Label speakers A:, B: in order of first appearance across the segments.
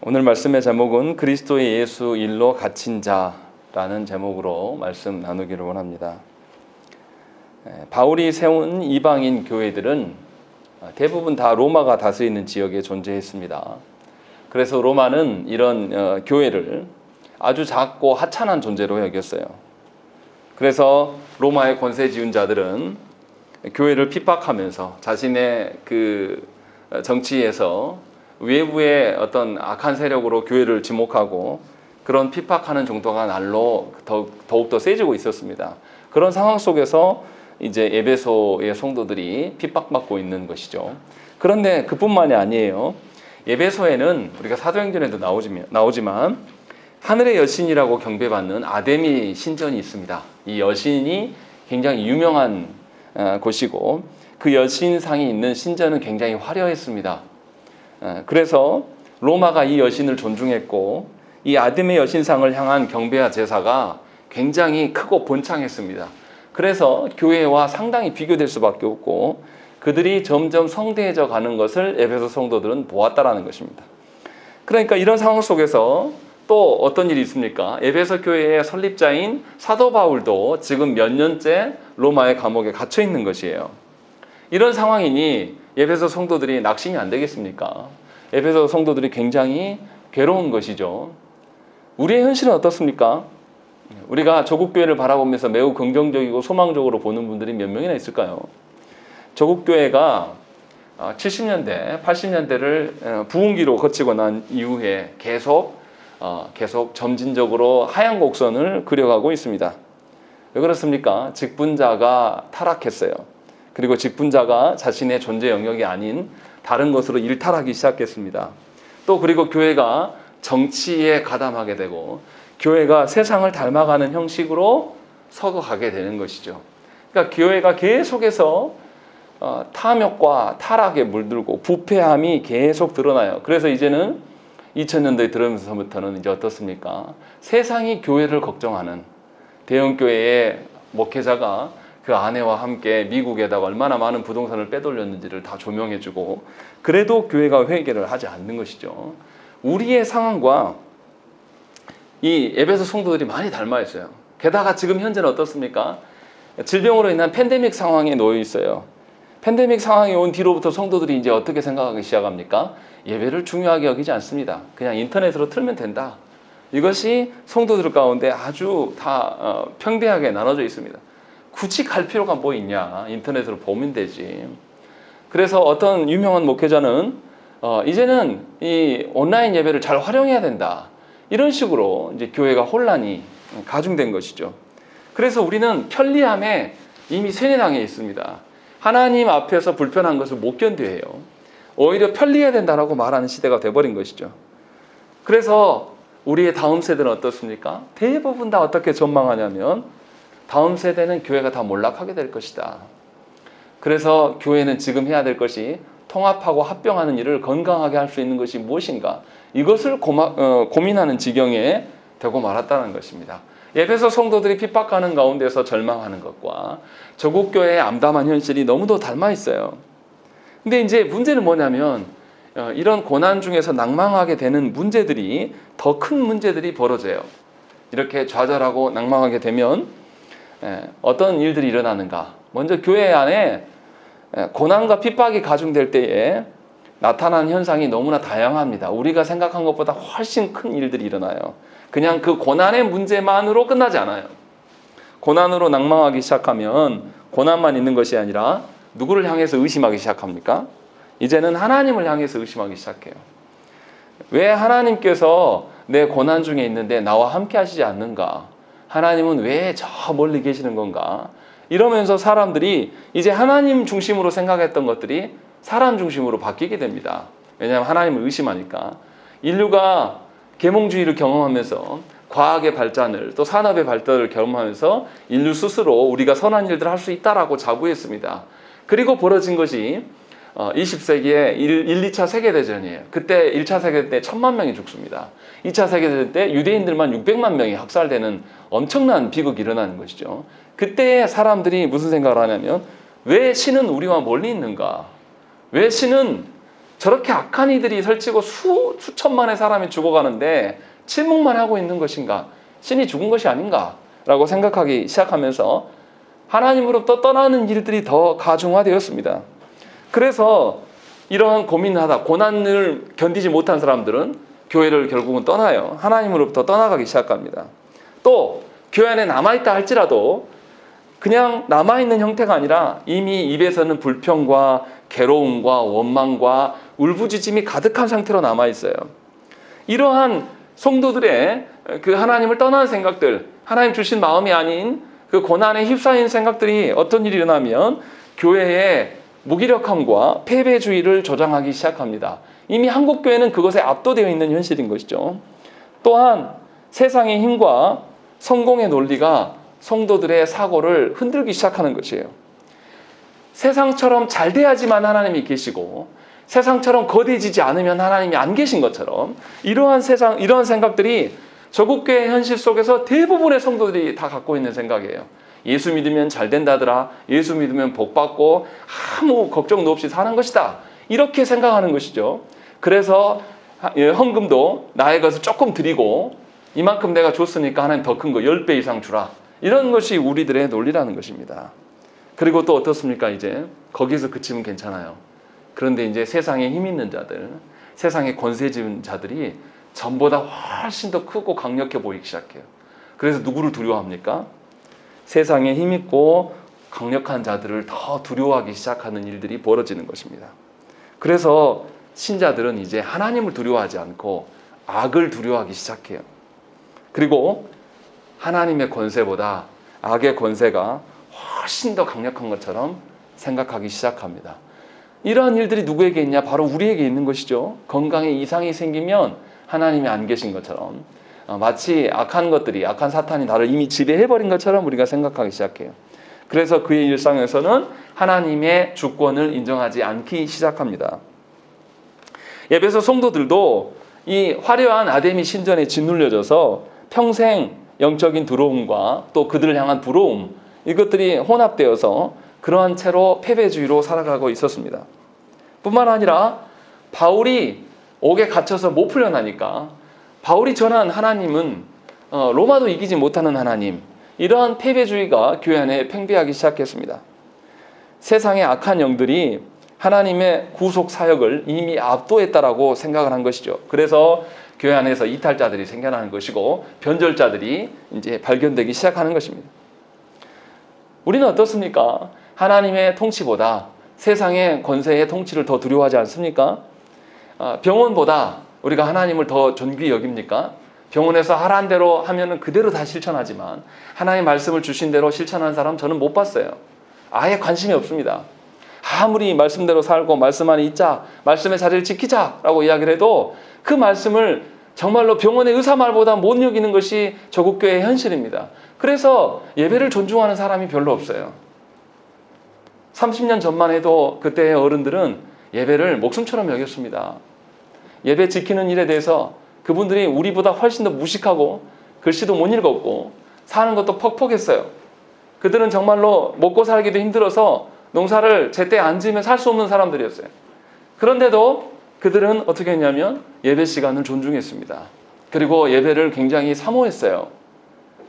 A: 오늘 말씀의 제목은 그리스도의 예수 일로 갇힌 자라는 제목으로 말씀 나누기를 원합니다. 바울이 세운 이방인 교회들은 대부분 다 로마가 다스리는 지역에 존재했습니다. 그래서 로마는 이런 교회를 아주 작고 하찮은 존재로 여겼어요. 그래서 로마의 권세지은 자들은 교회를 핍박하면서 자신의 그 정치에서 외부의 어떤 악한 세력으로 교회를 지목하고 그런 핍박하는 정도가 날로 더욱더 세지고 있었습니다. 그런 상황 속에서 이제 에베소의 성도들이 핍박받고 있는 것이죠. 그런데 그뿐만이 아니에요. 에베소에는 우리가 사도행전에도 나오지만 하늘의 여신이라고 경배받는 아데미 신전이 있습니다. 이 여신이 굉장히 유명한 곳이고 그 여신상이 있는 신전은 굉장히 화려했습니다. 그래서 로마가 이 여신을 존중했고 이 아데미 여신상을 향한 경배와 제사가 굉장히 크고 번창했습니다. 그래서 교회와 상당히 비교될 수밖에 없고 그들이 점점 성대해져 가는 것을 에베소 성도들은 보았다라는 것입니다. 그러니까 이런 상황 속에서 또 어떤 일이 있습니까? 에베소 교회의 설립자인 사도 바울도 지금 몇 년째 로마의 감옥에 갇혀 있는 것이에요. 이런 상황이니 에베소 성도들이 낙심이 안 되겠습니까? 에베소 성도들이 굉장히 괴로운 것이죠. 우리의 현실은 어떻습니까? 우리가 조국 교회를 바라보면서 매우 긍정적이고 소망적으로 보는 분들이 몇 명이나 있을까요? 조국 교회가 70년대, 80년대를 부흥기로 거치고 난 이후에 계속 점진적으로 하향 곡선을 그려가고 있습니다. 왜 그렇습니까? 직분자가 타락했어요. 그리고 직분자가 자신의 존재 영역이 아닌 다른 것으로 일탈하기 시작했습니다. 또 그리고 교회가 정치에 가담하게 되고 교회가 세상을 닮아가는 형식으로 서거가게 되는 것이죠. 그러니까 교회가 계속해서 탐욕과 타락에 물들고 부패함이 계속 드러나요. 그래서 이제는 2000년대에 들어오면서부터는 이제 어떻습니까? 세상이 교회를 걱정하는 대형교회의 목회자가 그 아내와 함께 미국에다가 얼마나 많은 부동산을 빼돌렸는지를 다 조명해주고 그래도 교회가 회개를 하지 않는 것이죠. 우리의 상황과 이 에베소 성도들이 많이 닮아 있어요. 게다가 지금 현재는 어떻습니까? 질병으로 인한 팬데믹 상황에 놓여 있어요. 팬데믹 상황이 온 뒤로부터 성도들이 이제 어떻게 생각하기 시작합니까? 예배를 중요하게 여기지 않습니다. 그냥 인터넷으로 틀면 된다. 이것이 성도들 가운데 아주 다 평대하게 나눠져 있습니다. 굳이 갈 필요가 뭐 있냐. 인터넷으로 보면 되지. 그래서 어떤 유명한 목회자는 이제는 이 온라인 예배를 잘 활용해야 된다. 이런 식으로 이제 교회가 혼란이 가중된 것이죠. 그래서 우리는 편리함에 이미 세뇌당해 있습니다. 하나님 앞에서 불편한 것을 못 견뎌해요. 오히려 편리해야 된다라고 말하는 시대가 돼버린 것이죠. 그래서 우리의 다음 세대는 어떻습니까? 대부분 다 어떻게 전망하냐면 다음 세대는 교회가 다 몰락하게 될 것이다. 그래서 교회는 지금 해야 될 것이 통합하고 합병하는 일을 건강하게 할 수 있는 것이 무엇인가? 이것을 고민하는 지경에 되고 말았다는 것입니다. 에베소 성도들이 핍박하는 가운데서 절망하는 것과 조국 교회의 암담한 현실이 너무도 닮아 있어요. 근데 이제 문제는 뭐냐면 이런 고난 중에서 낭망하게 되는 문제들이 더 큰 문제들이 벌어져요. 이렇게 좌절하고 낭망하게 되면 어떤 일들이 일어나는가? 먼저 교회 안에 고난과 핍박이 가중될 때에 나타나는 현상이 너무나 다양합니다. 우리가 생각한 것보다 훨씬 큰 일들이 일어나요. 그냥 그 고난의 문제만으로 끝나지 않아요. 고난으로 낭망하기 시작하면 고난만 있는 것이 아니라 누구를 향해서 의심하기 시작합니까? 이제는 하나님을 향해서 의심하기 시작해요. 왜 하나님께서 내 고난 중에 있는데 나와 함께 하시지 않는가? 하나님은 왜 저 멀리 계시는 건가? 이러면서 사람들이 이제 하나님 중심으로 생각했던 것들이 사람 중심으로 바뀌게 됩니다. 왜냐하면 하나님을 의심하니까. 인류가 계몽주의를 경험하면서 과학의 발전을 또 산업의 발달을 경험하면서 인류 스스로 우리가 선한 일들을 할 수 있다라고 자부했습니다. 그리고 벌어진 것이 20세기에 2차 세계대전이에요. 그때 1차 세계대전 때 1000만 명이 죽습니다. 2차 세계대전 때 유대인들만 600만 명이 학살되는 엄청난 비극이 일어나는 것이죠. 그때 사람들이 무슨 생각을 하냐면 왜 신은 우리와 멀리 있는가? 왜 신은 저렇게 악한 이들이 설치고 수천만의 사람이 죽어가는데 침묵만 하고 있는 것인가? 신이 죽은 것이 아닌가? 라고 생각하기 시작하면서 하나님으로부터 떠나는 일들이 더 가중화되었습니다. 그래서 이러한 고민하다 고난을 견디지 못한 사람들은 교회를 결국은 떠나요. 하나님으로부터 떠나가기 시작합니다. 또 교회 안에 남아있다 할지라도 그냥 남아있는 형태가 아니라 이미 입에서는 불평과 괴로움과 원망과 울부짖음이 가득한 상태로 남아있어요. 이러한 성도들의 그 하나님을 떠나는 생각들, 하나님 주신 마음이 아닌 그 고난에 휩싸인 생각들이 어떤 일이 일어나면 교회의 무기력함과 패배주의를 조장하기 시작합니다. 이미 한국 교회는 그것에 압도되어 있는 현실인 것이죠. 또한 세상의 힘과 성공의 논리가 성도들의 사고를 흔들기 시작하는 것이에요. 세상처럼 잘 돼야지만 하나님이 계시고 세상처럼 거대해지지 않으면 하나님이 안 계신 것처럼 이러한 생각들이 저국교회 현실 속에서 대부분의 성도들이 다 갖고 있는 생각이에요. 예수 믿으면 잘 된다더라. 예수 믿으면 복 받고 아무 걱정도 없이 사는 것이다. 이렇게 생각하는 것이죠. 그래서 헌금도 나의 것을 조금 드리고 이만큼 내가 줬으니까 하나님 더 큰 거 10배 이상 주라. 이런 것이 우리들의 논리라는 것입니다. 그리고 또 어떻습니까? 이제 거기서 그치면 괜찮아요. 그런데 이제 세상에 힘 있는 자들, 세상에 권세 지은 자들이 전보다 훨씬 더 크고 강력해 보이기 시작해요. 그래서 누구를 두려워합니까? 세상에 힘 있고 강력한 자들을 더 두려워하기 시작하는 일들이 벌어지는 것입니다. 그래서 신자들은 이제 하나님을 두려워하지 않고 악을 두려워하기 시작해요. 그리고 하나님의 권세보다 악의 권세가 훨씬 더 강력한 것처럼 생각하기 시작합니다. 이러한 일들이 누구에게 있냐? 바로 우리에게 있는 것이죠. 건강에 이상이 생기면 하나님이 안 계신 것처럼 마치 악한 것들이, 악한 사탄이 나를 이미 지배해버린 것처럼 우리가 생각하기 시작해요. 그래서 그의 일상에서는 하나님의 주권을 인정하지 않기 시작합니다. 에베소 성도들도 이 화려한 아데미 신전에 짓눌려져서 평생 영적인 두려움과 또 그들을 향한 부러움, 이것들이 혼합되어서 그러한 채로 패배주의로 살아가고 있었습니다. 뿐만 아니라 바울이 옥에 갇혀서 못 풀려나니까 바울이 전한 하나님은 로마도 이기지 못하는 하나님, 이러한 패배주의가 교회 안에 팽배하기 시작했습니다. 세상의 악한 영들이 하나님의 구속 사역을 이미 압도했다라고 생각을 한 것이죠. 그래서 교회 안에서 이탈자들이 생겨나는 것이고 변절자들이 이제 발견되기 시작하는 것입니다. 우리는 어떻습니까? 하나님의 통치보다 세상의 권세의 통치를 더 두려워하지 않습니까? 병원보다 우리가 하나님을 더 존귀히 여깁니까? 병원에서 하라는 대로 하면은 그대로 다 실천하지만 하나님의 말씀을 주신 대로 실천하는 사람 저는 못 봤어요. 아예 관심이 없습니다. 아무리 말씀대로 살고 말씀 안에 있자, 말씀의 자리를 지키자라고 이야기를 해도 그 말씀을 정말로 병원의 의사 말보다 못 여기는 것이 저국교회의 현실입니다. 그래서 예배를 존중하는 사람이 별로 없어요. 30년 전만 해도 그때의 어른들은 예배를 목숨처럼 여겼습니다. 예배 지키는 일에 대해서 그분들이 우리보다 훨씬 더 무식하고 글씨도 못 읽었고 사는 것도 퍽퍽했어요. 그들은 정말로 먹고 살기도 힘들어서 농사를 제때 안 지으면 살 수 없는 사람들이었어요. 그런데도 그들은 어떻게 했냐면 예배 시간을 존중했습니다. 그리고 예배를 굉장히 사모했어요.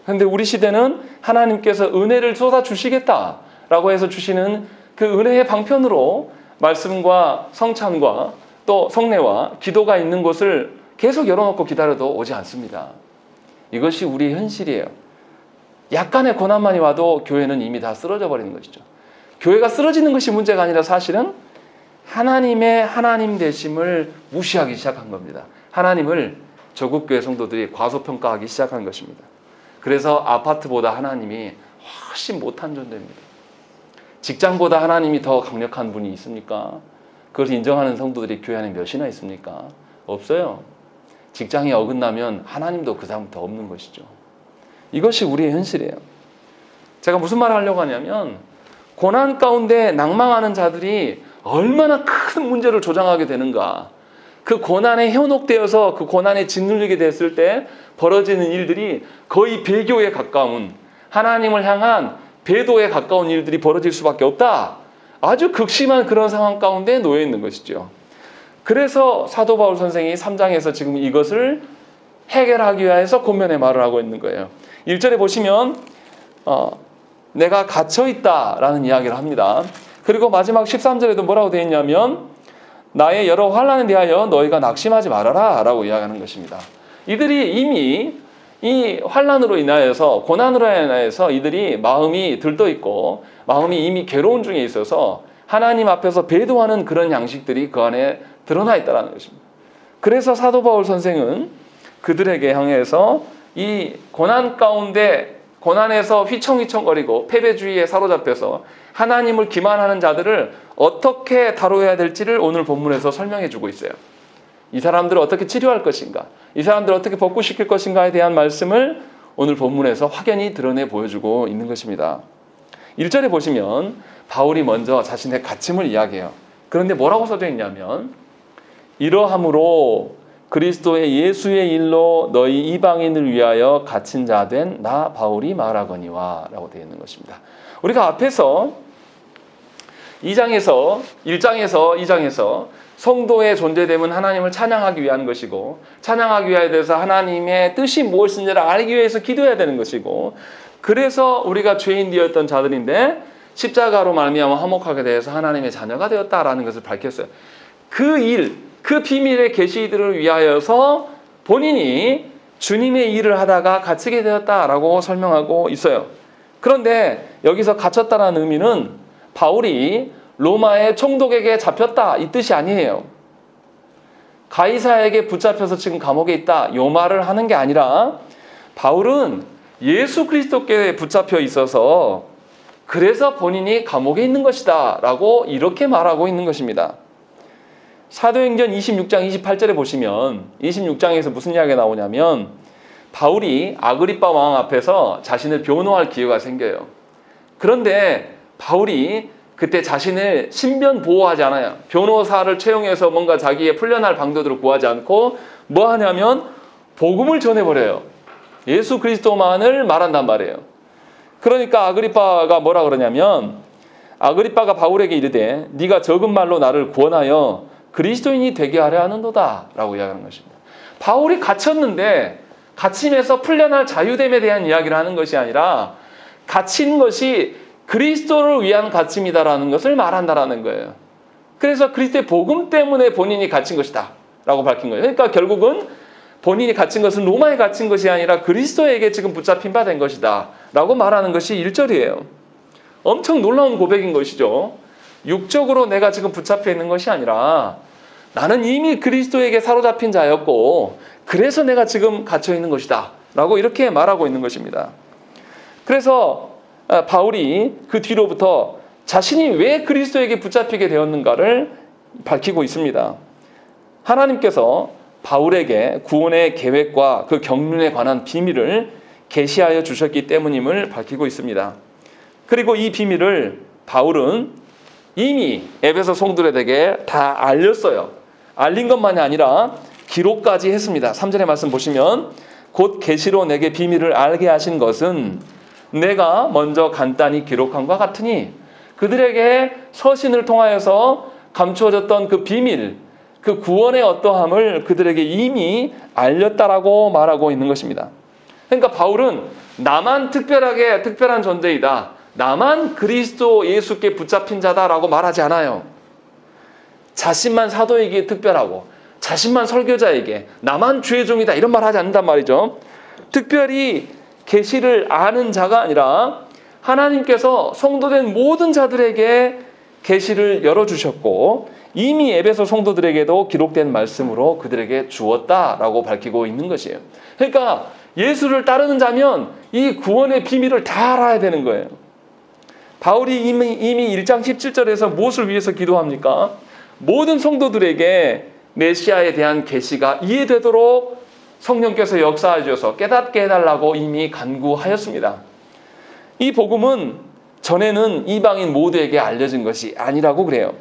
A: 그런데 우리 시대는 하나님께서 은혜를 쏟아주시겠다라고 해서 주시는 그 은혜의 방편으로 말씀과 성찬과 또 성례와 기도가 있는 곳을 계속 열어놓고 기다려도 오지 않습니다. 이것이 우리의 현실이에요. 약간의 고난만이 와도 교회는 이미 다 쓰러져 버리는 것이죠. 교회가 쓰러지는 것이 문제가 아니라 사실은 하나님의 하나님 되심을 무시하기 시작한 겁니다. 하나님을 저국교회 성도들이 과소평가하기 시작한 것입니다. 그래서 아파트보다 하나님이 훨씬 못한 존재입니다. 직장보다 하나님이 더 강력한 분이 있습니까? 그것을 인정하는 성도들이 교회 안에 몇이나 있습니까? 없어요. 직장이 어긋나면 하나님도 그 다음부터 없는 것이죠. 이것이 우리의 현실이에요. 제가 무슨 말을 하려고 하냐면 고난 가운데 낭망하는 자들이 얼마나 큰 문제를 조장하게 되는가. 그 고난에 현혹되어서 그 고난에 짓눌리게 됐을 때 벌어지는 일들이 거의 배교에 가까운, 하나님을 향한 배도에 가까운 일들이 벌어질 수밖에 없다. 아주 극심한 그런 상황 가운데 놓여 있는 것이죠. 그래서 사도 바울 선생이 3장에서 지금 이것을 해결하기 위해서 권면의 말을 하고 있는 거예요. 1절에 보시면 내가 갇혀있다라는 이야기를 합니다. 그리고 마지막 13절에도 뭐라고 되어 있냐면 나의 여러 환난에 대하여 너희가 낙심하지 말아라 라고 이야기하는 것입니다. 이들이 이미 이 환난으로 인하여서, 고난으로 인하여서 이들이 마음이 들떠있고 마음이 이미 괴로운 중에 있어서 하나님 앞에서 배도하는 그런 양식들이 그 안에 드러나 있다는 것입니다. 그래서 사도 바울 선생은 그들에게 향해서 이 고난 가운데, 고난에서 휘청휘청거리고 패배주의에 사로잡혀서 하나님을 기만하는 자들을 어떻게 다뤄야 될지를 오늘 본문에서 설명해 주고 있어요. 이 사람들을 어떻게 치료할 것인가, 이 사람들을 어떻게 복구시킬 것인가에 대한 말씀을 오늘 본문에서 확연히 드러내 보여주고 있는 것입니다. 1절에 보시면 바울이 먼저 자신의 갇힘을 이야기해요. 그런데 뭐라고 써져 있냐면 이러함으로 그리스도의 예수의 일로 너희 이방인을 위하여 갇힌 자 된 나 바울이 말하거니와 라고 되어 있는 것입니다. 우리가 앞에서 1장에서 2장에서 성도의 존재됨은 하나님을 찬양하기 위한 것이고, 찬양하기 위해서 하나님의 뜻이 무엇인지를 알기 위해서 기도해야 되는 것이고, 그래서 우리가 죄인 되었던 자들인데 십자가로 말미암아 화목하게 되어서 하나님의 자녀가 되었다라는 것을 밝혔어요. 그 비밀의 계시들을 위하여서 본인이 주님의 일을 하다가 갇히게 되었다라고 설명하고 있어요. 그런데 여기서 갇혔다는 의미는 바울이 로마의 총독에게 잡혔다 이 뜻이 아니에요. 가이사에게 붙잡혀서 지금 감옥에 있다 이 말을 하는 게 아니라 바울은 예수 그리스도께 붙잡혀 있어서 그래서 본인이 감옥에 있는 것이다 라고 이렇게 말하고 있는 것입니다. 사도행전 26장 28절에 보시면 26장에서 무슨 이야기가 나오냐면 바울이 아그리빠 왕 앞에서 자신을 변호할 기회가 생겨요. 그런데 바울이 그때 자신을 신변 보호하지 않아요. 변호사를 채용해서 뭔가 자기의 풀려날 방도들을 구하지 않고 뭐 하냐면 복음을 전해버려요. 예수 그리스도만을 말한단 말이에요. 그러니까 아그리빠가 뭐라 그러냐면 아그리빠가 바울에게 이르되 네가 적은 말로 나를 구원하여 그리스도인이 되게 하려 하는도다 라고 이야기하는 것입니다. 바울이 갇혔는데 갇힘에서 풀려날 자유됨에 대한 이야기를 하는 것이 아니라 갇힌 것이 그리스도를 위한 갇힘이다라는 것을 말한다라는 거예요. 그래서 그리스도의 복음 때문에 본인이 갇힌 것이다 라고 밝힌 거예요. 그러니까 결국은 본인이 갇힌 것은 로마에 갇힌 것이 아니라 그리스도에게 지금 붙잡힌 바 된 것이다 라고 말하는 것이 1절이에요. 엄청 놀라운 고백인 것이죠. 육적으로 내가 지금 붙잡혀 있는 것이 아니라 나는 이미 그리스도에게 사로잡힌 자였고 그래서 내가 지금 갇혀 있는 것이다 라고 이렇게 말하고 있는 것입니다. 그래서 바울이 그 뒤로부터 자신이 왜 그리스도에게 붙잡히게 되었는가를 밝히고 있습니다. 하나님께서 바울에게 구원의 계획과 그 경륜에 관한 비밀을 계시하여 주셨기 때문임을 밝히고 있습니다. 그리고 이 비밀을 바울은 이미 에베소 성도들에게 다 알렸어요. 알린 것만이 아니라 기록까지 했습니다. 3절의 말씀 보시면 곧 계시로 내게 비밀을 알게 하신 것은 내가 먼저 간단히 기록한 것 같으니 그들에게 서신을 통하여서 감추어졌던 그 비밀, 그 구원의 어떠함을 그들에게 이미 알렸다라고 말하고 있는 것입니다. 그러니까 바울은 나만 특별한 존재이다. 나만 그리스도 예수께 붙잡힌 자다라고 말하지 않아요. 자신만 사도에게 특별하고 자신만 설교자에게 나만 주의 종이다 이런 말 하지 않는단 말이죠. 특별히 계시를 아는 자가 아니라 하나님께서 성도된 모든 자들에게 계시를 열어주셨고 이미 에베소 성도들에게도 기록된 말씀으로 그들에게 주었다라고 밝히고 있는 것이에요. 그러니까 예수를 따르는 자면 이 구원의 비밀을 다 알아야 되는 거예요. 바울이 이미 1장 17절에서 무엇을 위해서 기도합니까? 모든 성도들에게 메시아에 대한 계시가 이해되도록 성령께서 역사해 주셔서 깨닫게 해달라고 이미 간구하였습니다. 이 복음은 전에는 이방인 모두에게 알려진 것이 아니라고 그래요.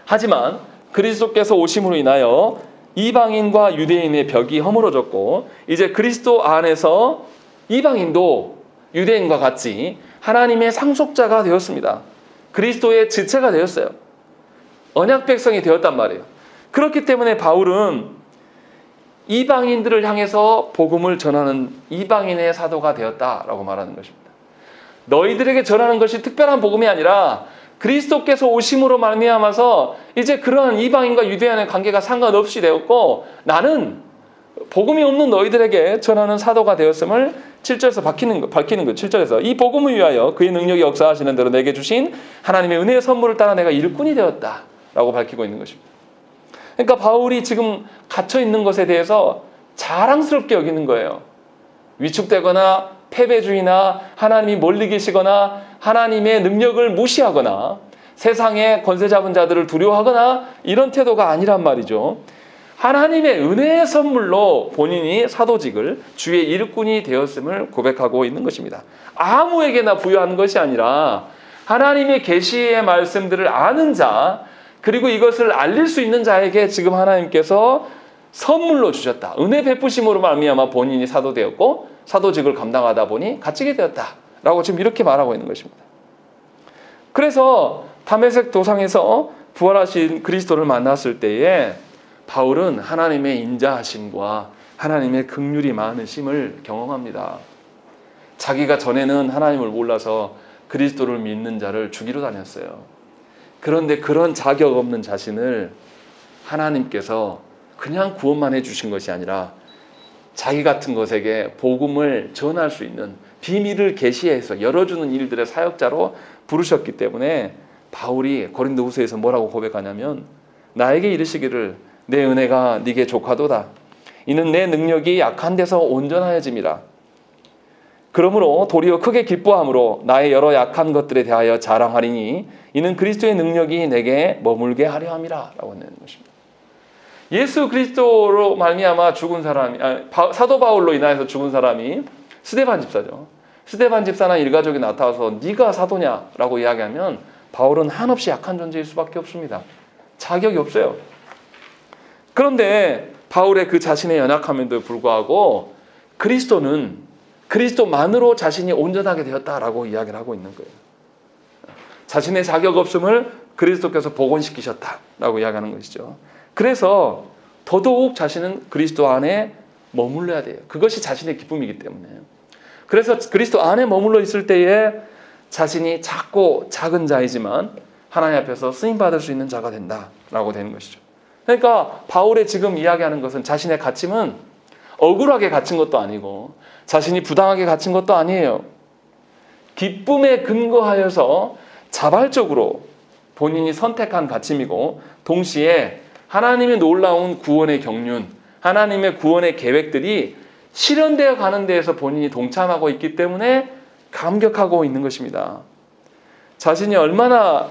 A: 하지만 그리스도께서 오심으로 인하여 이방인과 유대인의 벽이 허물어졌고 이제 그리스도 안에서 이방인도 유대인과 같이 하나님의 상속자가 되었습니다. 그리스도의 지체가 되었어요. 언약 백성이 되었단 말이에요. 그렇기 때문에 바울은 이방인들을 향해서 복음을 전하는 이방인의 사도가 되었다라고 말하는 것입니다. 너희들에게 전하는 것이 특별한 복음이 아니라 그리스도께서 오심으로 말미암아서 이제 그러한 이방인과 유대인의 관계가 상관없이 되었고, 나는 복음이 없는 너희들에게 전하는 사도가 되었음을 7절에서 밝히는 것. 7절에서 이 복음을 위하여 그의 능력이 역사하시는 대로 내게 주신 하나님의 은혜의 선물을 따라 내가 일꾼이 되었다라고 밝히고 있는 것입니다. 그러니까 바울이 지금 갇혀 있는 것에 대해서 자랑스럽게 여기는 거예요. 위축되거나 패배주의나 하나님이 멀리 계시거나 하나님의 능력을 무시하거나 세상의 권세 잡은 자들을 두려워하거나 이런 태도가 아니란 말이죠. 하나님의 은혜의 선물로 본인이 사도직을 주의 일꾼이 되었음을 고백하고 있는 것입니다. 아무에게나 부여하는 것이 아니라 하나님의 계시의 말씀들을 아는 자, 그리고 이것을 알릴 수 있는 자에게 지금 하나님께서 선물로 주셨다. 은혜 베푸심으로 말미암아 본인이 사도되었고 사도직을 감당하다 보니 갇히게 되었다라고 지금 이렇게 말하고 있는 것입니다. 그래서 다메섹 도상에서 부활하신 그리스도를 만났을 때에 바울은 하나님의 인자하심과 하나님의 긍휼이 많으심을 경험합니다. 자기가 전에는 하나님을 몰라서 그리스도를 믿는 자를 죽이러 다녔어요. 그런데 그런 자격 없는 자신을 하나님께서 그냥 구원만 해주신 것이 아니라 자기 같은 것에게 복음을 전할 수 있는 비밀을 계시해서 열어주는 일들의 사역자로 부르셨기 때문에 바울이 고린도후서에서 뭐라고 고백하냐면, 나에게 이르시기를 내 은혜가 네게 족하도다. 이는 내 능력이 약한 데서 온전하여짐이라. 그러므로 도리어 크게 기뻐함으로 나의 여러 약한 것들에 대하여 자랑하리니 이는 그리스도의 능력이 내게 머물게 하려 함이라 라고 하는 것입니다. 예수 그리스도로 말미암아 죽은 사람이, 사도 바울로 인하여서 죽은 사람이 스데반 집사죠. 스데반 집사나 일가족이 나타나서 네가 사도냐라고 이야기하면 바울은 한없이 약한 존재일 수밖에 없습니다. 자격이 없어요. 그런데 바울의 그 자신의 연약함에도 불구하고 그리스도는 그리스도만으로 자신이 온전하게 되었다라고 이야기를 하고 있는 거예요. 자신의 자격 없음을 그리스도께서 복원시키셨다라고 이야기하는 것이죠. 그래서 더더욱 자신은 그리스도 안에 머물러야 돼요. 그것이 자신의 기쁨이기 때문에. 그래서 그리스도 안에 머물러 있을 때에 자신이 작고 작은 자이지만 하나님 앞에서 쓰임받을 수 있는 자가 된다라고 되는 것이죠. 그러니까 바울의 지금 이야기하는 것은 자신의 갇힘은 억울하게 갇힌 것도 아니고 자신이 부당하게 갇힌 것도 아니에요. 기쁨에 근거하여서 자발적으로 본인이 선택한 갇힘이고, 동시에 하나님의 놀라운 구원의 경륜, 하나님의 구원의 계획들이 실현되어 가는 데에서 본인이 동참하고 있기 때문에 감격하고 있는 것입니다. 자신이 얼마나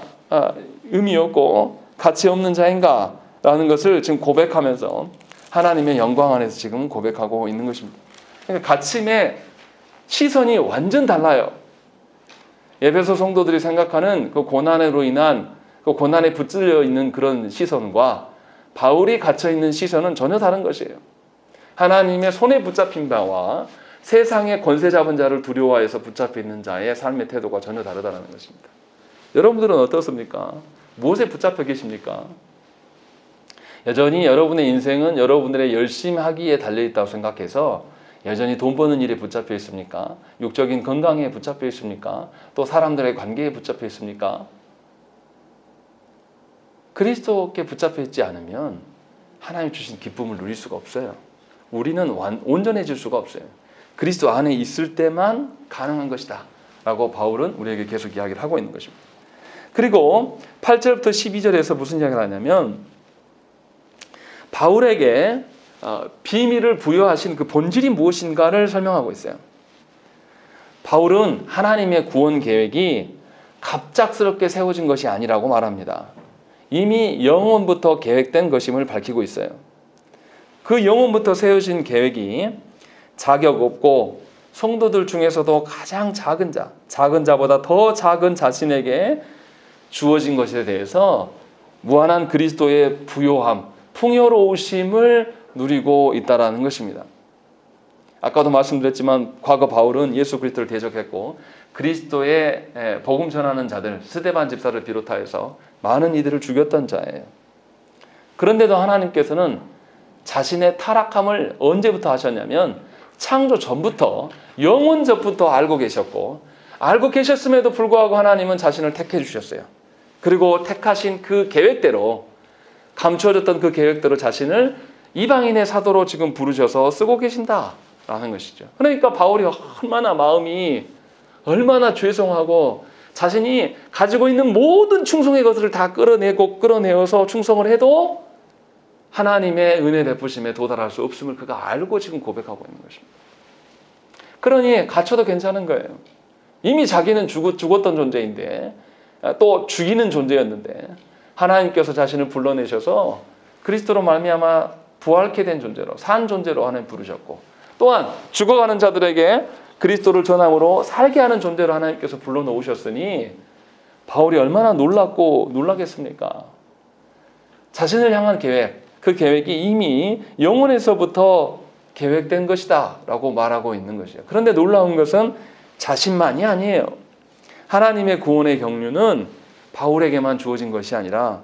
A: 의미 없고 가치 없는 자인가라는 것을 지금 고백하면서 하나님의 영광 안에서 지금 고백하고 있는 것입니다. 그러니까 갇힘의 시선이 완전 달라요. 에베소 성도들이 생각하는 그 고난으로 인한 그 고난에 붙들려 있는 그런 시선과 바울이 갇혀 있는 시선은 전혀 다른 것이에요. 하나님의 손에 붙잡힌 바와 세상의 권세 잡은 자를 두려워해서 붙잡혀 있는 자의 삶의 태도가 전혀 다르다는 것입니다. 여러분들은 어떻습니까? 무엇에 붙잡혀 계십니까? 여전히 여러분의 인생은 여러분들의 열심히 하기에 달려있다고 생각해서 여전히 돈 버는 일에 붙잡혀 있습니까? 육적인 건강에 붙잡혀 있습니까? 또 사람들의 관계에 붙잡혀 있습니까? 그리스도께 붙잡혀 있지 않으면 하나님 주신 기쁨을 누릴 수가 없어요. 우리는 온전해질 수가 없어요. 그리스도 안에 있을 때만 가능한 것이다 라고 바울은 우리에게 계속 이야기를 하고 있는 것입니다. 그리고 8절부터 12절에서 무슨 이야기를 하냐면, 바울에게 비밀을 부여하신 그 본질이 무엇인가를 설명하고 있어요. 바울은 하나님의 구원 계획이 갑작스럽게 세워진 것이 아니라고 말합니다. 이미 영원부터 계획된 것임을 밝히고 있어요. 그 영원부터 세워진 계획이 자격 없고 성도들 중에서도 가장 작은 자, 작은 자보다 더 작은 자신에게 주어진 것에 대해서 무한한 그리스도의 부요함, 풍요로우심을 누리고 있다라는 것입니다. 아까도 말씀드렸지만 과거 바울은 예수 그리스도를 대적했고 그리스도의 복음 전하는 자들, 스데반 집사를 비롯하여서 많은 이들을 죽였던 자예요. 그런데도 하나님께서는 자신의 타락함을 언제부터 하셨냐면 창조 전부터, 영원 전부터 알고 계셨고, 알고 계셨음에도 불구하고 하나님은 자신을 택해 주셨어요. 그리고 택하신 그 계획대로, 감추어졌던 그 계획대로 자신을 이방인의 사도로 지금 부르셔서 쓰고 계신다라는 것이죠. 그러니까 바울이 얼마나 마음이 얼마나 죄송하고 자신이 가지고 있는 모든 충성의 것을 다 끌어내어서 충성을 해도 하나님의 은혜 베푸심에 도달할 수 없음을 그가 알고 지금 고백하고 있는 것입니다. 그러니 갇혀도 괜찮은 거예요. 이미 자기는 죽었던 존재인데, 또 죽이는 존재였는데 하나님께서 자신을 불러내셔서 그리스도로 말미암아 부활케 된 존재로, 산 존재로 하나님 부르셨고, 또한 죽어가는 자들에게 그리스도를 전함으로 살게 하는 존재로 하나님께서 불러놓으셨으니 바울이 얼마나 놀라겠습니까? 자신을 향한 계획, 그 계획이 이미 영원에서부터 계획된 것이다 라고 말하고 있는 것이죠. 그런데 놀라운 것은 자신만이 아니에요. 하나님의 구원의 경륜은 바울에게만 주어진 것이 아니라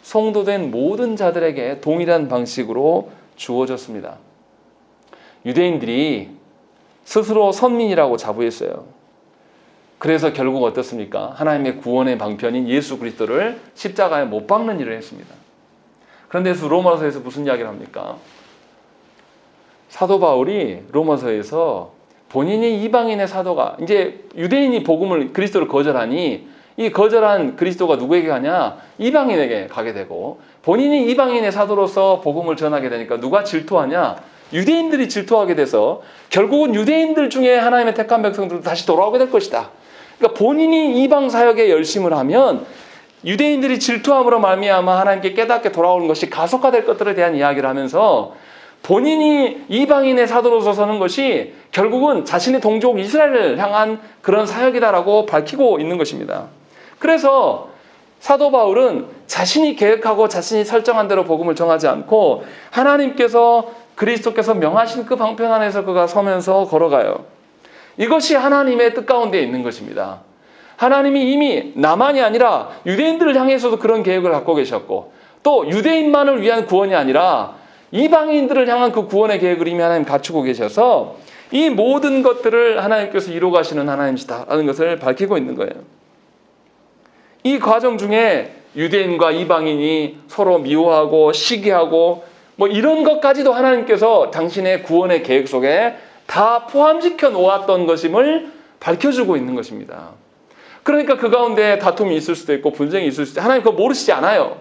A: 성도된 모든 자들에게 동일한 방식으로 주어졌습니다. 유대인들이 스스로 선민이라고 자부했어요. 그래서 결국 어떻습니까? 하나님의 구원의 방편인 예수 그리스도를 십자가에 못 박는 일을 했습니다. 그런데 로마서에서 무슨 이야기를 합니까? 사도 바울이 로마서에서 본인이 이방인의 사도가, 이제 유대인이 복음을, 그리스도를 거절하니 이 거절한 그리스도가 누구에게 가냐? 이방인에게 가게 되고, 본인이 이방인의 사도로서 복음을 전하게 되니까 누가 질투하냐? 유대인들이 질투하게 돼서 결국은 유대인들 중에 하나님의 택한 백성들도 다시 돌아오게 될 것이다. 그러니까 본인이 이방 사역에 열심을 하면 유대인들이 질투함으로 말미암아 하나님께 깨닫게 돌아오는 것이 가속화될 것들에 대한 이야기를 하면서 본인이 이방인의 사도로서 서는 것이 결국은 자신의 동족 이스라엘을 향한 그런 사역이다라고 밝히고 있는 것입니다. 그래서 사도 바울은 자신이 계획하고 자신이 설정한 대로 복음을 정하지 않고 하나님께서, 그리스도께서 명하신 그 방편 안에서 그가 서면서 걸어가요. 이것이 하나님의 뜻 가운데 있는 것입니다. 하나님이 이미 나만이 아니라 유대인들을 향해서도 그런 계획을 갖고 계셨고, 또 유대인만을 위한 구원이 아니라 이방인들을 향한 그 구원의 계획을 이미 하나님 갖추고 계셔서 이 모든 것들을 하나님께서 이루어가시는 하나님이시다라는 것을 밝히고 있는 거예요. 이 과정 중에 유대인과 이방인이 서로 미워하고 시기하고 뭐 이런 것까지도 하나님께서 당신의 구원의 계획 속에 다 포함시켜 놓았던 것임을 밝혀주고 있는 것입니다. 그러니까 그 가운데 다툼이 있을 수도 있고 분쟁이 있을 수도 있고 하나님 그거 모르시지 않아요.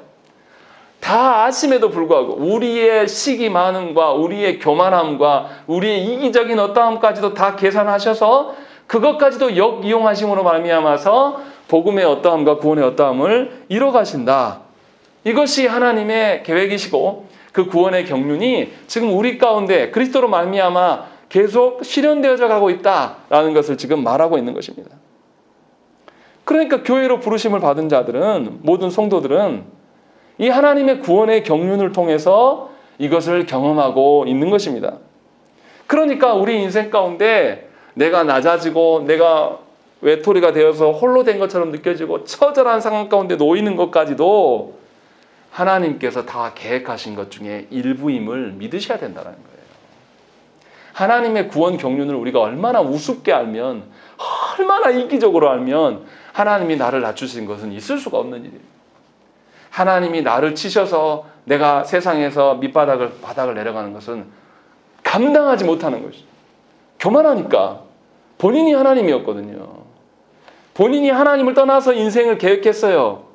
A: 다 아심에도 불구하고 우리의 시기 많음과 우리의 교만함과 우리의 이기적인 어떠함까지도 다 계산하셔서 그것까지도 역이용하심으로 말미암아서 복음의 어떠함과 구원의 어떠함을 이뤄가신다. 이것이 하나님의 계획이시고 그 구원의 경륜이 지금 우리 가운데 그리스도로 말미암아 계속 실현되어져 가고 있다라는 것을 지금 말하고 있는 것입니다. 그러니까 교회로 부르심을 받은 자들은, 모든 성도들은 이 하나님의 구원의 경륜을 통해서 이것을 경험하고 있는 것입니다. 그러니까 우리 인생 가운데 내가 낮아지고 내가 외톨이가 되어서 홀로 된 것처럼 느껴지고 처절한 상황 가운데 놓이는 것까지도 하나님께서 다 계획하신 것 중에 일부임을 믿으셔야 된다는 거예요. 하나님의 구원 경륜을 우리가 얼마나 우습게 알면, 얼마나 이기적으로 알면 하나님이 나를 낮추신 것은 있을 수가 없는 일이에요. 하나님이 나를 치셔서 내가 세상에서 바닥을 내려가는 것은 감당하지 못하는 것이죠. 교만하니까. 본인이 하나님이었거든요. 본인이 하나님을 떠나서 인생을 계획했어요.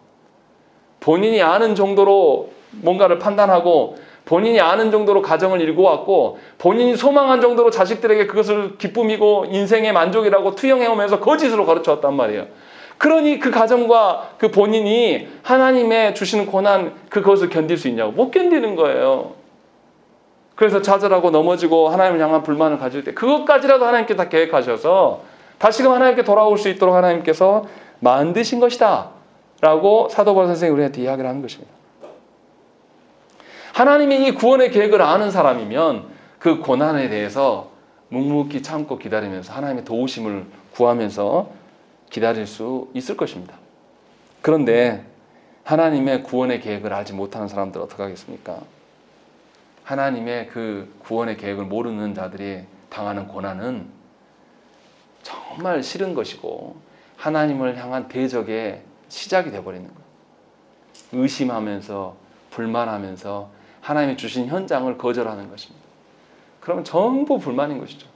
A: 본인이 아는 정도로 뭔가를 판단하고 본인이 아는 정도로 가정을 일구었고 본인이 소망한 정도로 자식들에게 그것을 기쁨이고 인생의 만족이라고 투영해오면서 거짓으로 가르쳐왔단 말이에요. 그러니 그 가정과 그 본인이 하나님의 주시는 고난 그것을 견딜 수 있냐고? 못 견디는 거예요. 그래서 좌절하고 넘어지고 하나님을 향한 불만을 가질 때 그것까지라도 하나님께 다 계획하셔서 다시금 하나님께 돌아올 수 있도록 하나님께서 만드신 것이다 라고 사도 바울 선생님이 우리한테 이야기를 하는 것입니다. 하나님이 이 구원의 계획을 아는 사람이면 그 고난에 대해서 묵묵히 참고 기다리면서 하나님의 도우심을 구하면서 기다릴 수 있을 것입니다. 그런데 하나님의 구원의 계획을 알지 못하는 사람들 어떻게 하겠습니까? 하나님의 그 구원의 계획을 모르는 자들이 당하는 고난은 정말 싫은 것이고 하나님을 향한 대적의 시작이 되어버리는 거예요. 의심하면서 불만하면서 하나님이 주신 현장을 거절하는 것입니다. 그러면 전부 불만인 것이죠.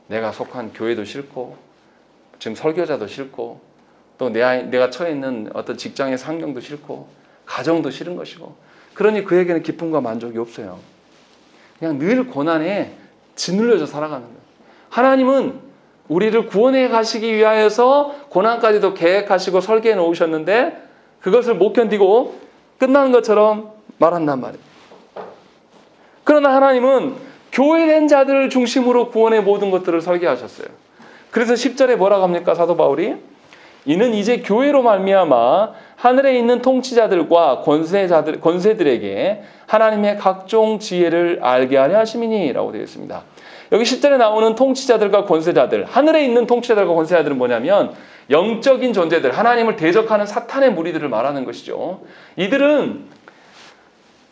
A: 내가 속한 교회도 싫고 지금 설교자도 싫고 또 내가 처해 있는 어떤 직장의 환경도 싫고 가정도 싫은 것이고, 그러니 그에게는 기쁨과 만족이 없어요. 그냥 늘 고난에 짓눌려져 살아가는 거예요. 하나님은 우리를 구원해 가시기 위하여서 고난까지도 계획하시고 설계해 놓으셨는데 그것을 못 견디고 끝나는 것처럼 말한단 말이에요. 그러나 하나님은 교회된 자들을 중심으로 구원의 모든 것들을 설계하셨어요. 그래서 10절에 뭐라고 합니까? 사도 바울이 이는 이제 교회로 말미암아 하늘에 있는 통치자들과 권세들에게 하나님의 각종 지혜를 알게 하려 하심이니 라고 되어 있습니다. 여기 10절에 나오는 통치자들과 권세자들, 하늘에 있는 통치자들과 권세자들은 뭐냐면 영적인 존재들, 하나님을 대적하는 사탄의 무리들을 말하는 것이죠. 이들은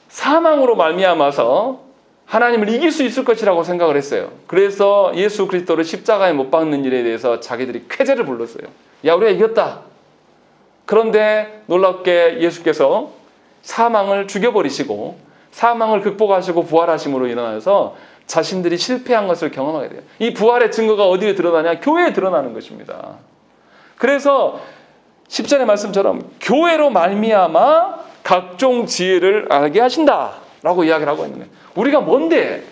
A: 사망으로 말미암아서 하나님을 이길 수 있을 것이라고 생각을 했어요. 그래서 예수 그리스도를 십자가에 못 박는 일에 대해서 자기들이 쾌재를 불렀어요. 야, 우리가 이겼다. 그런데 놀랍게 예수께서 사망을 죽여버리시고 사망을 극복하시고 부활하심으로 일어나서 자신들이 실패한 것을 경험하게 돼요. 이 부활의 증거가 어디에 드러나냐? 교회에 드러나는 것입니다. 그래서 10절의 말씀처럼 교회로 말미암아 각종 지혜를 알게 하신다라고 이야기를 하고 있는 거예요. 우리가 뭔데?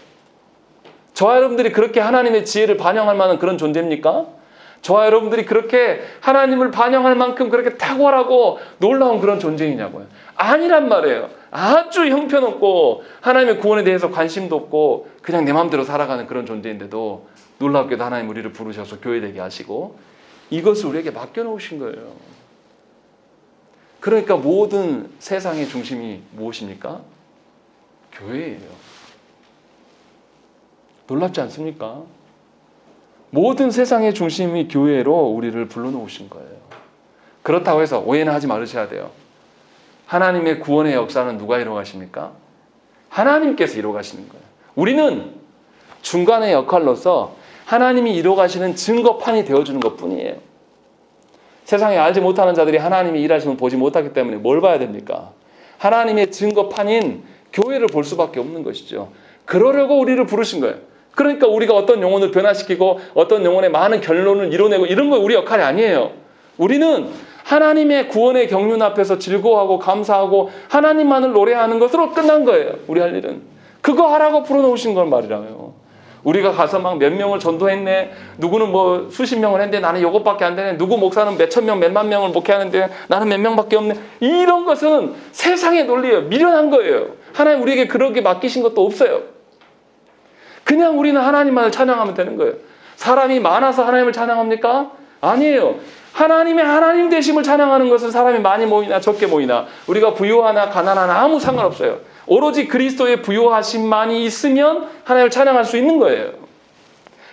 A: 저와 여러분들이 그렇게 하나님의 지혜를 반영할 만한 그런 존재입니까? 저와 여러분들이 그렇게 하나님을 반영할 만큼 그렇게 탁월하고 놀라운 그런 존재이냐고요? 아니란 말이에요. 아주 형편없고 하나님의 구원에 대해서 관심도 없고 그냥 내 마음대로 살아가는 그런 존재인데도 놀랍게도 하나님 우리를 부르셔서 교회되게 하시고 이것을 우리에게 맡겨놓으신 거예요. 그러니까 모든 세상의 중심이 무엇입니까? 교회예요. 놀랍지 않습니까? 모든 세상의 중심이 교회로 우리를 불러놓으신 거예요. 그렇다고 해서 오해는 하지 말으셔야 돼요. 하나님의 구원의 역사는 누가 이루어가십니까? 하나님께서 이루어가시는 거예요. 우리는 중간의 역할로서 하나님이 이루어가시는 증거판이 되어주는 것뿐이에요. 세상에 알지 못하는 자들이 하나님이 일하시면 보지 못하기 때문에 뭘 봐야 됩니까? 하나님의 증거판인 교회를 볼 수밖에 없는 것이죠. 그러려고 우리를 부르신 거예요. 그러니까 우리가 어떤 영혼을 변화시키고 어떤 영혼의 많은 결론을 이뤄내고 이런 거 우리 역할이 아니에요. 우리는 하나님의 구원의 경륜 앞에서 즐거워하고 감사하고 하나님만을 노래하는 것으로 끝난 거예요. 우리 할 일은. 그거 하라고 풀어놓으신 걸 말이라요. 우리가 가서 막 몇 명을 전도했네. 누구는 뭐 수십 명을 했는데 나는 이것밖에 안 되네. 누구 목사는 몇천 명, 몇만 명을 목회하는데 나는 몇 명밖에 없네. 이런 것은 세상의 논리예요. 미련한 거예요. 하나님 우리에게 그렇게 맡기신 것도 없어요. 그냥 우리는 하나님만을 찬양하면 되는 거예요. 사람이 많아서 하나님을 찬양합니까? 아니에요. 하나님의 하나님 되심을 찬양하는 것은 사람이 많이 모이나 적게 모이나 우리가 부유하나 가난하나 아무 상관없어요. 오로지 그리스도의 부유하심만이 있으면 하나님을 찬양할 수 있는 거예요.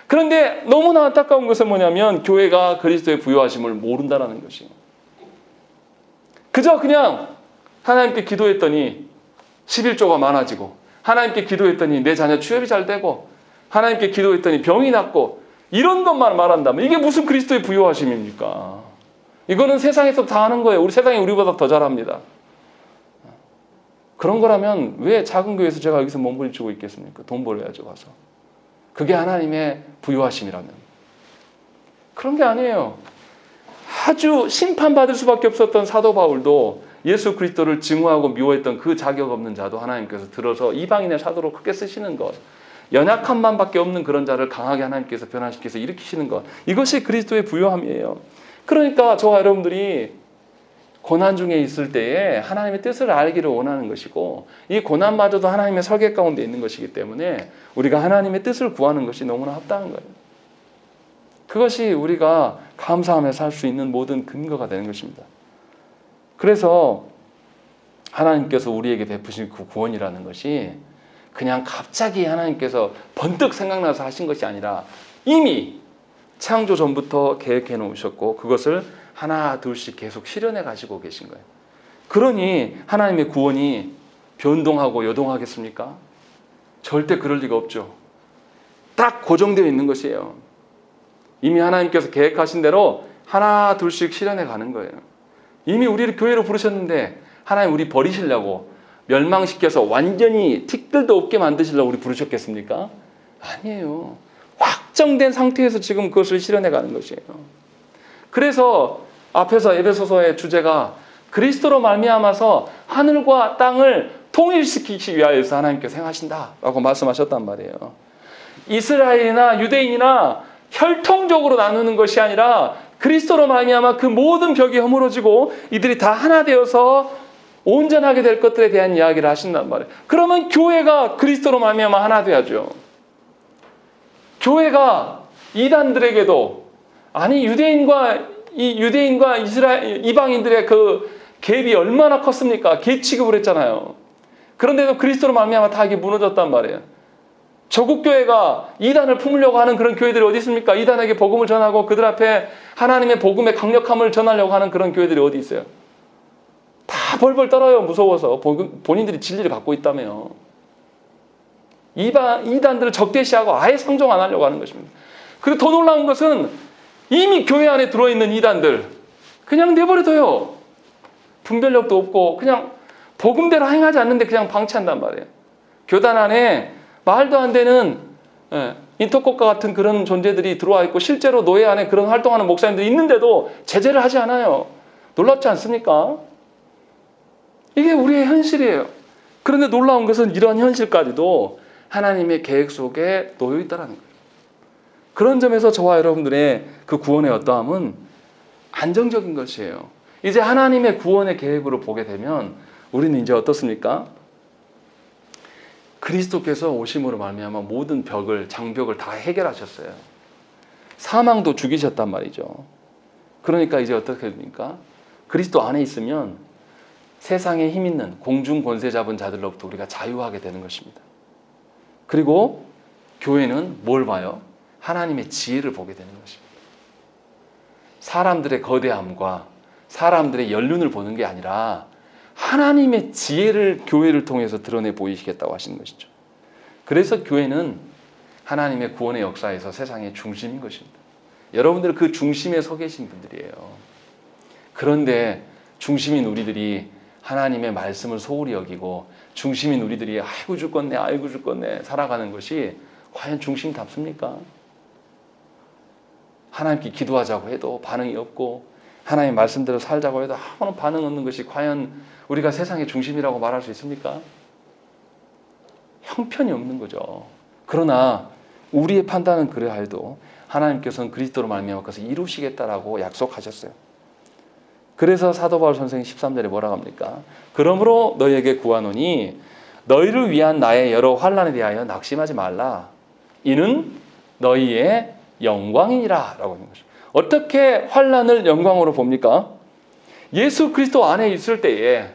A: 그런데 너무나 안타까운 것은 뭐냐면 교회가 그리스도의 부유하심을 모른다는 것이에요. 그저 그냥 하나님께 기도했더니 11조가 많아지고 하나님께 기도했더니 내 자녀 취업이 잘 되고 하나님께 기도했더니 병이 낫고 이런 것만 말한다면 이게 무슨 그리스도의 부유하심입니까? 이거는 세상에서 다 하는 거예요. 우리 세상이 우리보다 더 잘합니다. 그런 거라면 왜 작은 교회에서 제가 여기서 몸부림치고 있겠습니까? 돈 벌어야죠 가서. 그게 하나님의 부유하심이라면. 그런 게 아니에요. 아주 심판받을 수밖에 없었던 사도 바울도 예수 그리스도를 증오하고 미워했던 그 자격 없는 자도 하나님께서 들어서 이방인의 사도로 크게 쓰시는 것. 연약한 만밖에 없는 그런 자를 강하게 하나님께서 변화시켜서 일으키시는 것. 이것이 그리스도의 부유함이에요. 그러니까 저와 여러분들이 고난 중에 있을 때에 하나님의 뜻을 알기를 원하는 것이고 이 고난마저도 하나님의 설계 가운데 있는 것이기 때문에 우리가 하나님의 뜻을 구하는 것이 너무나 합당한 거예요. 그것이 우리가 감사하며 살 수 있는 모든 근거가 되는 것입니다. 그래서 하나님께서 우리에게 베푸신 그 구원이라는 것이 그냥 갑자기 하나님께서 번뜩 생각나서 하신 것이 아니라 이미 창조 전부터 계획해 놓으셨고 그것을 하나 둘씩 계속 실현해 가시고 계신 거예요. 그러니 하나님의 구원이 변동하고 요동하겠습니까? 절대 그럴 리가 없죠. 딱 고정되어 있는 것이에요. 이미 하나님께서 계획하신 대로 하나 둘씩 실현해 가는 거예요. 이미 우리를 교회로 부르셨는데 하나님 우리 버리시려고 멸망시켜서 완전히 티끌도 없게 만드시려고 우리 부르셨겠습니까? 아니에요. 확정된 상태에서 지금 그것을 실현해 가는 것이에요. 그래서 앞에서 에베소서의 주제가 그리스도로 말미암아서 하늘과 땅을 통일시키기 위하여서 하나님께서 행하신다라고 말씀하셨단 말이에요. 이스라엘이나 유대인이나 혈통적으로 나누는 것이 아니라 그리스도로 말미암아 그 모든 벽이 허물어지고 이들이 다 하나 되어서 온전하게 될 것들에 대한 이야기를 하신단 말이에요. 그러면 교회가 그리스도로 말미암아 하나 돼야죠. 교회가 이단들에게도 아니 유대인과 이스라엘 이방인들의 그 갭이 얼마나 컸습니까? 개 취급을 했잖아요. 그런데도 그리스도로 말미암아 다 이게 무너졌단 말이에요. 저국 교회가 이단을 품으려고 하는 그런 교회들이 어디 있습니까? 이단에게 복음을 전하고 그들 앞에 하나님의 복음의 강력함을 전하려고 하는 그런 교회들이 어디 있어요? 다 벌벌 떨어요. 무서워서 본인들이 진리를 갖고 있다며요. 이단들을 적대시하고 아예 상종 안 하려고 하는 것입니다. 그리고 더 놀라운 것은 이미 교회 안에 들어있는 이단들 그냥 내버려둬요. 분별력도 없고 그냥 복음대로 행하지 않는데 그냥 방치한단 말이에요. 교단 안에 말도 안 되는 인터컵과 같은 그런 존재들이 들어와 있고 실제로 노예 안에 그런 활동하는 목사님들이 있는데도 제재를 하지 않아요. 놀랍지 않습니까? 이게 우리의 현실이에요. 그런데 놀라운 것은 이런 현실까지도 하나님의 계획 속에 놓여 있다는 거예요. 그런 점에서 저와 여러분들의 그 구원의 어떠함은 안정적인 것이에요. 이제 하나님의 구원의 계획으로 보게 되면 우리는 이제 어떻습니까? 그리스도께서 오심으로 말미암아 모든 장벽을 다 해결하셨어요. 사망도 죽이셨단 말이죠. 그러니까 이제 어떻게 됩니까? 그리스도 안에 있으면 세상에 힘 있는 공중 권세 잡은 자들로부터 우리가 자유하게 되는 것입니다. 그리고 교회는 뭘 봐요? 하나님의 지혜를 보게 되는 것입니다. 사람들의 거대함과 사람들의 연륜을 보는 게 아니라 하나님의 지혜를 교회를 통해서 드러내 보이시겠다고 하시는 것이죠. 그래서 교회는 하나님의 구원의 역사에서 세상의 중심인 것입니다. 여러분들 그 중심에 서 계신 분들이에요. 그런데 중심인 우리들이 하나님의 말씀을 소홀히 여기고 중심인 우리들이 아이고 죽겠네 살아가는 것이 과연 중심답습니까? 하나님께 기도하자고 해도 반응이 없고 하나님의 말씀대로 살자고 해도 아무런 반응 없는 것이 과연 우리가 세상의 중심이라고 말할 수 있습니까? 형편이 없는 거죠. 그러나 우리의 판단은 그래하여도 하나님께서는 그리스도로 말미암아 그것을 이루시겠다라고 약속하셨어요. 그래서 사도 바울 선생이 13절에 뭐라고 합니까? 그러므로 너희에게 구하노니 너희를 위한 나의 여러 환난에 대하여 낙심하지 말라. 이는 너희의 영광이니라 라고 하는 것입니다. 어떻게 환난을 영광으로 봅니까? 예수 그리스도 안에 있을 때에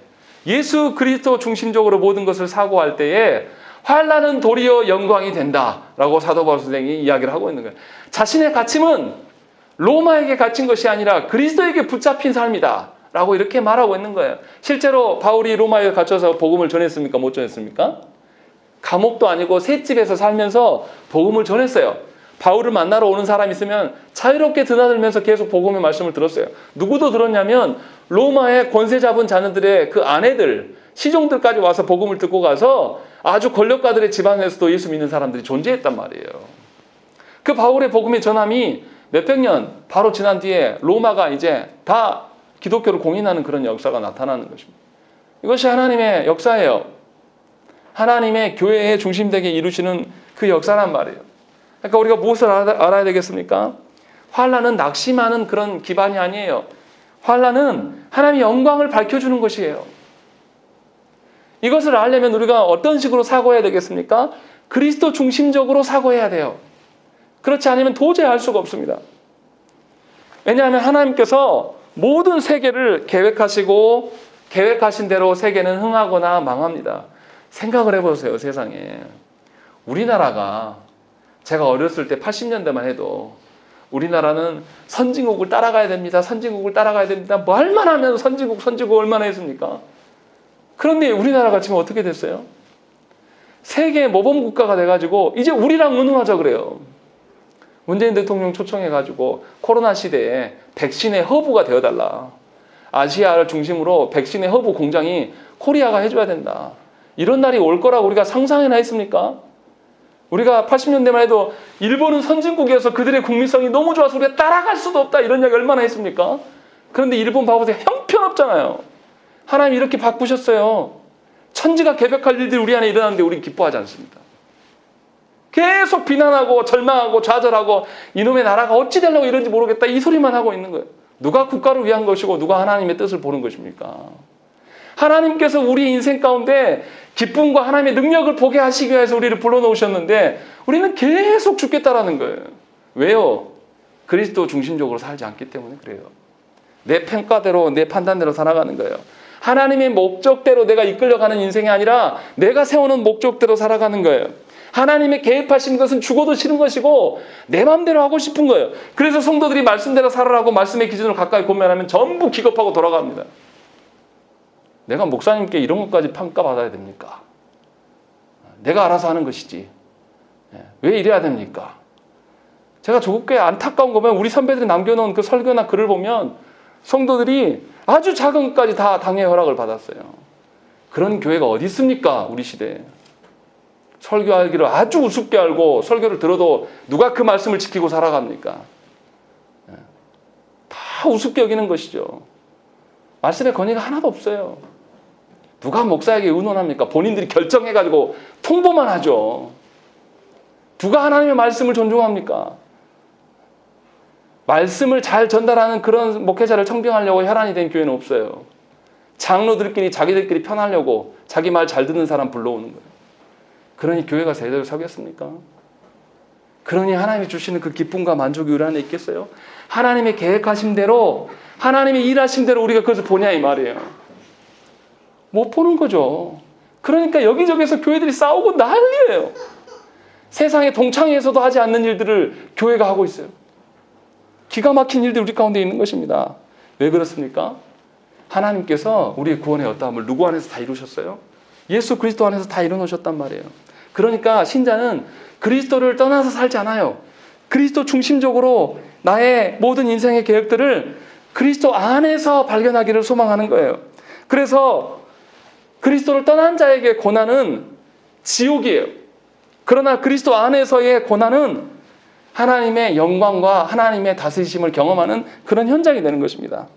A: 예수 그리스도 중심적으로 모든 것을 사고할 때에 환난은 도리어 영광이 된다라고 사도 바울 선생이 이야기를 하고 있는 거예요. 자신의 갇힘은 로마에게 갇힌 것이 아니라 그리스도에게 붙잡힌 삶이다 라고 이렇게 말하고 있는 거예요. 실제로 바울이 로마에 갇혀서 복음을 전했습니까? 못 전했습니까? 감옥도 아니고 셋집에서 살면서 복음을 전했어요. 바울을 만나러 오는 사람이 있으면 자유롭게 드나들면서 계속 복음의 말씀을 들었어요. 누구도 들었냐면 로마의 권세 잡은 자녀들의 그 아내들, 시종들까지 와서 복음을 듣고 가서 아주 권력가들의 집안에서도 예수 믿는 사람들이 존재했단 말이에요. 그 바울의 복음의 전함이 몇백 년 바로 지난 뒤에 로마가 이제 다 기독교를 공인하는 그런 역사가 나타나는 것입니다. 이것이 하나님의 역사예요. 하나님의 교회의 중심되게 이루시는 그 역사란 말이에요. 그러니까 우리가 무엇을 알아야 되겠습니까? 환난은 낙심하는 그런 기반이 아니에요. 환난은 하나님의 영광을 밝혀주는 것이에요. 이것을 알려면 우리가 어떤 식으로 사고해야 되겠습니까? 그리스도 중심적으로 사고해야 돼요. 그렇지 않으면 도저히 알 수가 없습니다. 왜냐하면 하나님께서 모든 세계를 계획하시고 계획하신 대로 세계는 흥하거나 망합니다. 생각을 해보세요. 세상에. 우리나라가 제가 어렸을 때 80년대만 해도 우리나라는 선진국을 따라가야 됩니다. 선진국을 따라가야 됩니다. 말만 하면 선진국 얼마나 했습니까? 그런데 우리나라가 지금 어떻게 됐어요? 세계 모범 국가가 돼가지고 이제 우리랑 의논하자 그래요. 문재인 대통령 초청해가지고 코로나 시대에 백신의 허브가 되어달라. 아시아를 중심으로 백신의 허브 공장이 코리아가 해줘야 된다. 이런 날이 올 거라고 우리가 상상이나 했습니까? 우리가 80년대만 해도 일본은 선진국이어서 그들의 국민성이 너무 좋아서 우리가 따라갈 수도 없다. 이런 이야기 얼마나 했습니까? 그런데 일본 봐보세요. 형편없잖아요. 하나님 이렇게 바꾸셨어요. 천지가 개벽할 일들이 우리 안에 일어나는데 우리 기뻐하지 않습니다. 계속 비난하고 절망하고 좌절하고 이놈의 나라가 어찌 되려고 이런지 모르겠다. 이 소리만 하고 있는 거예요. 누가 국가를 위한 것이고 누가 하나님의 뜻을 보는 것입니까? 하나님께서 우리 인생 가운데 기쁨과 하나님의 능력을 보게 하시기 위해서 우리를 불러놓으셨는데 우리는 계속 죽겠다라는 거예요. 왜요? 그리스도 중심적으로 살지 않기 때문에 그래요. 내 평가대로 내 판단대로 살아가는 거예요. 하나님의 목적대로 내가 이끌려가는 인생이 아니라 내가 세우는 목적대로 살아가는 거예요. 하나님의 개입하신 것은 죽어도 싫은 것이고 내 마음대로 하고 싶은 거예요. 그래서 성도들이 말씀대로 살아라고 말씀의 기준을 가까이 고면하면 전부 기겁하고 돌아갑니다. 내가 목사님께 이런 것까지 평가받아야 됩니까? 내가 알아서 하는 것이지. 왜 이래야 됩니까? 제가 조국교회 안타까운 거면 우리 선배들이 남겨놓은 그 설교나 글을 보면 성도들이 아주 작은 것까지 다 당의 허락을 받았어요. 그런 교회가 어디 있습니까? 우리 시대에. 설교하기를 아주 우습게 알고 설교를 들어도 누가 그 말씀을 지키고 살아갑니까? 다 우습게 여기는 것이죠. 말씀의 권위가 하나도 없어요. 누가 목사에게 의논합니까? 본인들이 결정해가지고 통보만 하죠. 누가 하나님의 말씀을 존중합니까? 말씀을 잘 전달하는 그런 목회자를 청빙하려고 혈안이 된 교회는 없어요. 장로들끼리 자기들끼리 편하려고 자기 말 잘 듣는 사람 불러오는 거예요. 그러니 교회가 제대로 서겠습니까? 그러니 하나님이 주시는 그 기쁨과 만족이 우리 안에 있겠어요? 하나님의 계획하신 대로 하나님의 일하신 대로 우리가 그것을 보냐 이 말이에요. 못 보는 거죠. 그러니까 여기저기서 교회들이 싸우고 난리예요. 세상의 동창회에서도 하지 않는 일들을 교회가 하고 있어요. 기가 막힌 일들이 우리 가운데 있는 것입니다. 왜 그렇습니까? 하나님께서 우리의 구원의 어떠함을 누구 안에서 다 이루셨어요? 예수 그리스도 안에서 다 이루어놓으셨단 말이에요. 그러니까 신자는 그리스도를 떠나서 살지 않아요. 그리스도 중심적으로 나의 모든 인생의 계획들을 그리스도 안에서 발견하기를 소망하는 거예요. 그래서 그리스도를 떠난 자에게 고난은 지옥이에요. 그러나 그리스도 안에서의 고난은 하나님의 영광과 하나님의 다스리심을 경험하는 그런 현장이 되는 것입니다.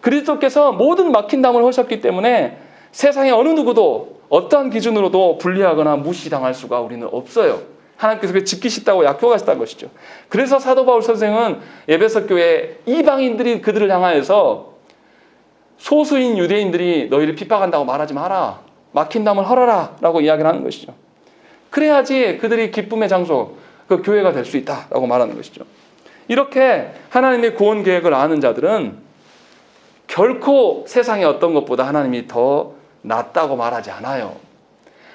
A: 그리스도께서 모든 막힌 담을 허셨기 때문에 세상에 어느 누구도 어떠한 기준으로도 분리하거나 무시당할 수가 우리는 없어요. 하나님께서 그걸 지키시다고 약속하셨다는 것이죠. 그래서 사도 바울 선생은 에베소 교회 이방인들이 그들을 향하여서 소수인 유대인들이 너희를 핍박한다고 말하지 마라. 막힌 담을 헐어라 라고 이야기를 하는 것이죠. 그래야지 그들이 기쁨의 장소, 그 교회가 될 수 있다라고 말하는 것이죠. 이렇게 하나님의 구원 계획을 아는 자들은 결코 세상의 어떤 것보다 하나님이 더 낫다고 말하지 않아요.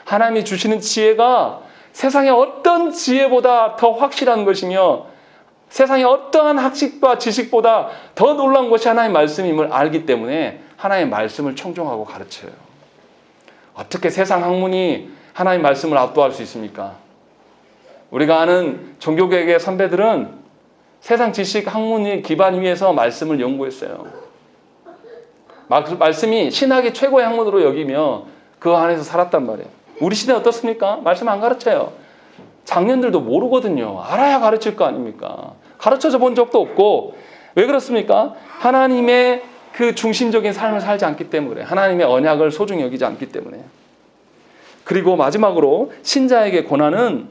A: 하나님이 주시는 지혜가 세상의 어떤 지혜보다 더 확실한 것이며 세상의 어떠한 학식과 지식보다 더 놀라운 것이 하나님의 말씀임을 알기 때문에 하나님의 말씀을 청종하고 가르쳐요. 어떻게 세상 학문이 하나님의 말씀을 압도할 수 있습니까? 우리가 아는 종교개혁의 선배들은 세상 지식 학문의 기반 위에서 말씀을 연구했어요. 말씀이 신학의 최고의 학문으로 여기며 그 안에서 살았단 말이에요. 우리 시대 어떻습니까? 말씀 안 가르쳐요. 장년들도 모르거든요. 알아야 가르칠 거 아닙니까? 가르쳐져 본 적도 없고. 왜 그렇습니까? 하나님의 그 중심적인 삶을 살지 않기 때문에 그래요. 하나님의 언약을 소중히 여기지 않기 때문에. 그리고 마지막으로 신자에게 고난은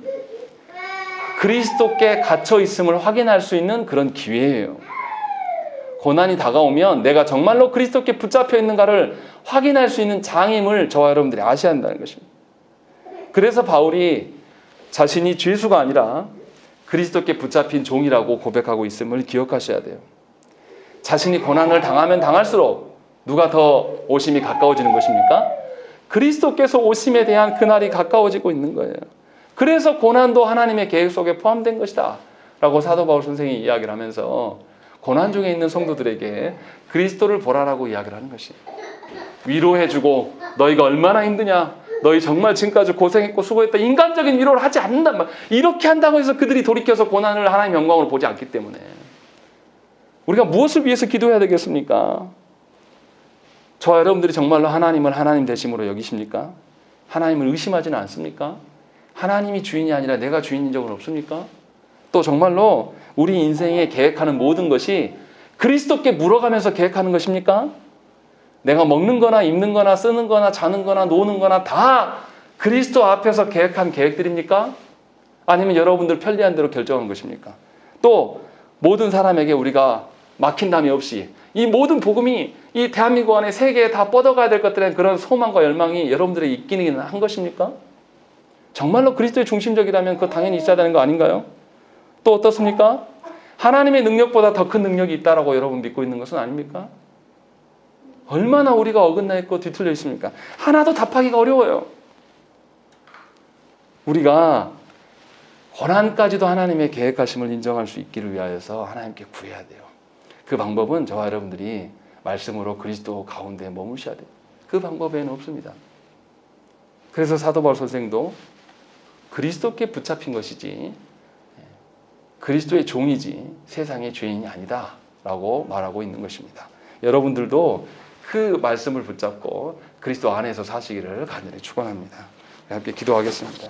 A: 그리스도께 갇혀 있음을 확인할 수 있는 그런 기회예요. 고난이 다가오면 내가 정말로 그리스도께 붙잡혀 있는가를 확인할 수 있는 장임을 저와 여러분들이 아셔야 한다는 것입니다. 그래서 바울이 자신이 죄수가 아니라 그리스도께 붙잡힌 종이라고 고백하고 있음을 기억하셔야 돼요. 자신이 고난을 당하면 당할수록 누가 더 오심이 가까워지는 것입니까? 그리스도께서 오심에 대한 그날이 가까워지고 있는 거예요. 그래서 고난도 하나님의 계획 속에 포함된 것이다 라고 사도 바울 선생이 이야기를 하면서 고난 중에 있는 성도들에게 그리스도를 보라라고 이야기를 하는 것이 위로해주고 너희가 얼마나 힘드냐, 너희 정말 지금까지 고생했고 수고했다, 인간적인 위로를 하지 않는단 이렇게 한다고 해서 그들이 돌이켜서 고난을 하나님의 영광으로 보지 않기 때문에 우리가 무엇을 위해서 기도해야 되겠습니까? 저와 여러분들이 정말로 하나님을 하나님 되심으로 여기십니까? 하나님을 의심하지는 않습니까? 하나님이 주인이 아니라 내가 주인인 적은 없습니까? 또 정말로 우리 인생에 계획하는 모든 것이 그리스도께 물어가면서 계획하는 것입니까? 내가 먹는 거나 입는 거나 쓰는 거나 자는 거나 노는 거나 다 그리스도 앞에서 계획한 계획들입니까? 아니면 여러분들 편리한 대로 결정한 것입니까? 또 모든 사람에게 우리가 막힌담이 없이 이 모든 복음이 이 대한민국 안에 세계에 다 뻗어가야 될 것들의 그런 소망과 열망이 여러분들의 있기는 한 것입니까? 정말로 그리스도의 중심적이라면 그거 당연히 있어야 되는 거 아닌가요? 또 어떻습니까? 하나님의 능력보다 더 큰 능력이 있다라고 여러분 믿고 있는 것은 아닙니까? 얼마나 우리가 어긋나 있고 뒤틀려 있습니까? 하나도 답하기가 어려워요. 우리가 고난까지도 하나님의 계획하심을 인정할 수 있기를 위하여서 하나님께 구해야 돼요. 그 방법은 저와 여러분들이 말씀으로 그리스도 가운데 머무셔야 돼요. 그 방법 외에는 없습니다. 그래서 사도 바울 선생도 그리스도께 붙잡힌 것이지 그리스도의 종이지 세상의 죄인이 아니다 라고 말하고 있는 것입니다. 여러분들도 그 말씀을 붙잡고 그리스도 안에서 사시기를 간절히 축원합니다. 함께 기도하겠습니다.